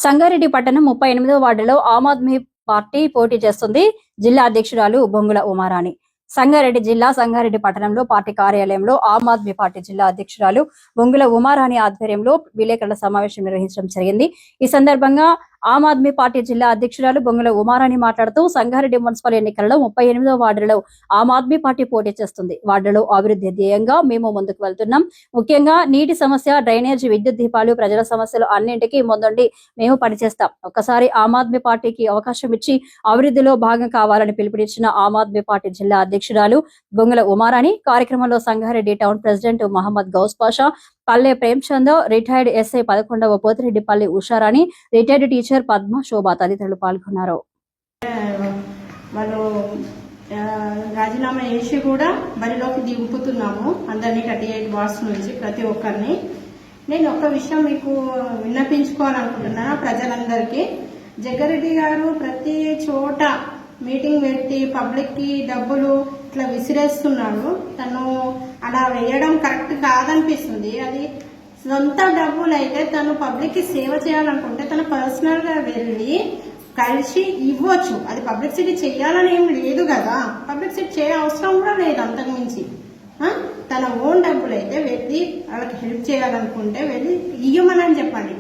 సంగారెడ్డి పట్టణం 38వ వార్డులో ఆమ్ ఆద్మీ పార్టీ పోటీ చేస్తుంది. జిల్లా అధ్యక్షురాలు బొంగుల ఉమారాణి. సంగారెడ్డి జిల్లా సంగారెడ్డి పట్టణంలో పార్టీ కార్యాలయంలో ఆమ్ ఆద్మీ పార్టీ జిల్లా అధ్యక్షురాలు బొంగుల ఉమారాణి ఆధ్వర్యంలో విలేకరుల సమావేశం నిర్వహించడం జరిగింది. ఈ సందర్భంగా ఆమ్ ఆద్మీ పార్టీ జిల్లా అధ్యక్షురాలు బొంగుల ఉమారాణి మాట్లాడుతూ సంగారెడ్డి మున్సిపల్ ఎన్నికలలో 38వ వార్డులో ఆమ్ ఆద్మీ పార్టీ పోటీ చేస్తుంది. వార్డులో అభివృద్ధి ధ్యేయంగా మేము ముందుకు వెళ్తున్నాం. ముఖ్యంగా నీటి సమస్య, డ్రైనేజీ, విద్యుత్ దీపాలు, ప్రజల సమస్యలు అన్నింటికీ ముందుండి మేము పనిచేస్తాం. ఒక్కసారి ఆమ్ ఆద్మీ పార్టీకి అవకాశం ఇచ్చి అభివృద్ధిలో భాగం కావాలని పిలుపునిచ్చిన ఆమ్ ఆద్మీ పార్టీ జిల్లా అధ్యక్షురాలు బొంగుల ఉమారాణి కార్యక్రమంలో Sangareddy town president Mohammed Ghouse Pasha, Palle Premchand, retired SI 11వ పోతిరెడ్డిపల్లి ఉషారాణి, రిటైర్డ్ టీచర్ పద్మ, శోభ తదితరులు పాల్గొన్నారు. వాళ్ళు రాజీనామా చేసి కూడా బరిలోకి దింపుతున్నాము అందరినీ 38 వార్డ్స్ నుంచి ప్రతి ఒక్కరిని. నేను ఒక్క విషయం మీకు విన్నపించుకోవాలనుకుంటున్నాను ప్రజలందరికీ. జగ్గారెడ్డి గారు ప్రతి చోట మీటింగ్ పెట్టి పబ్లిక్ కి డబ్బులు ఇట్లా విసిరేస్తున్నాడు. తను అలా వేయడం కరెక్ట్ కాదనిపిస్తుంది. అది సొంత డబ్బులు అయితే తను పబ్లిక్ కి సేవ చేయాలనుకుంటే తను పర్సనల్ గా వెళ్ళి కలిసి ఇవ్వచ్చు. అది పబ్లిసిటీ చేయాలని ఏం లేదు కదా, పబ్లిసిటీ చేయ అవసరం కూడా లేదు. అంతకుమించి తన ఓన్ డబ్బులు అయితే వెళ్ళి వాళ్ళకి హెల్ప్ చేయాలనుకుంటే వెళ్ళి ఇవ్వమని చెప్పండి.